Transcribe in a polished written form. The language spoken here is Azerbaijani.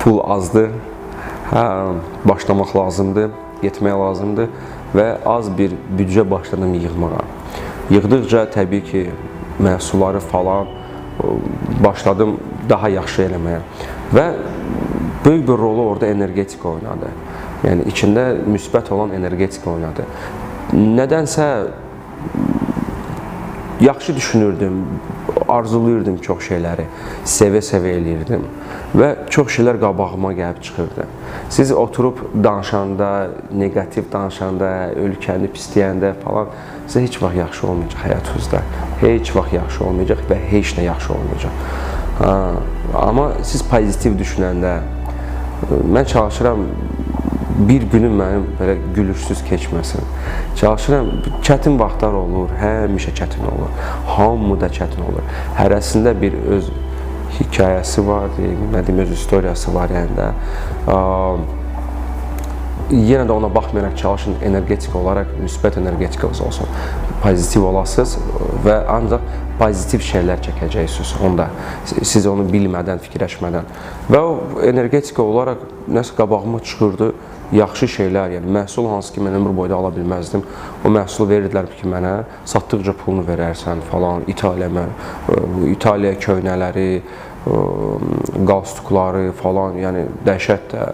pul azdır, başlamaq lazımdır, getmək lazımdır və az bir büdcə başladım yığmağa. Yığdıqca təbii ki, məhsulları falan başladım daha yaxşı eləməyə və böyük bir rolu orada energetika oynadı. Yəni, içində müsbət olan energetika oynadı. Nədənsə yaxşı düşünürdüm, arzulayırdım çox şeyləri, sevə-sevə eləyirdim və çox şeylər qabağıma gəlib çıxırdı. Siz oturub danışanda, negativ danışanda, ölkəni pisləyəndə falan sizə heç vaxt yaxşı olmayacaq həyatınızda. Heç vaxt yaxşı olmayacaq və heç nə yaxşı olmayacaq. Amma siz pozitiv düşünəndə, mən çalışıram bir günüm mənim belə gülüşsüz keçməsin. Çalışıram, çətin vaxtlar olur, həmişə çətin olur. Hamıda çətin olur. Hərəsində bir öz hekayəsi var, öz istoriyası var yəni də. Yenə də ona baxmayaraq çalışın, energetik olaraq, müsbət energetikanız olsun. Pozitiv olasınız və ancaq pozitiv şeylər çəkəcəksiniz onda. Siz onu bilmədən, fikirləşmədən. Və o energetika olaraq nəsə qabağıma çıxırdı, yaxşı şeylər, yəni məhsul hansı ki, mən ömür boyda ala bilməzdim. O məhsulu verirdilər ki, mənə satdıqca pulunu verərsən falan, İtaliya köynələri, qalstukları falan, yəni dəhşət də.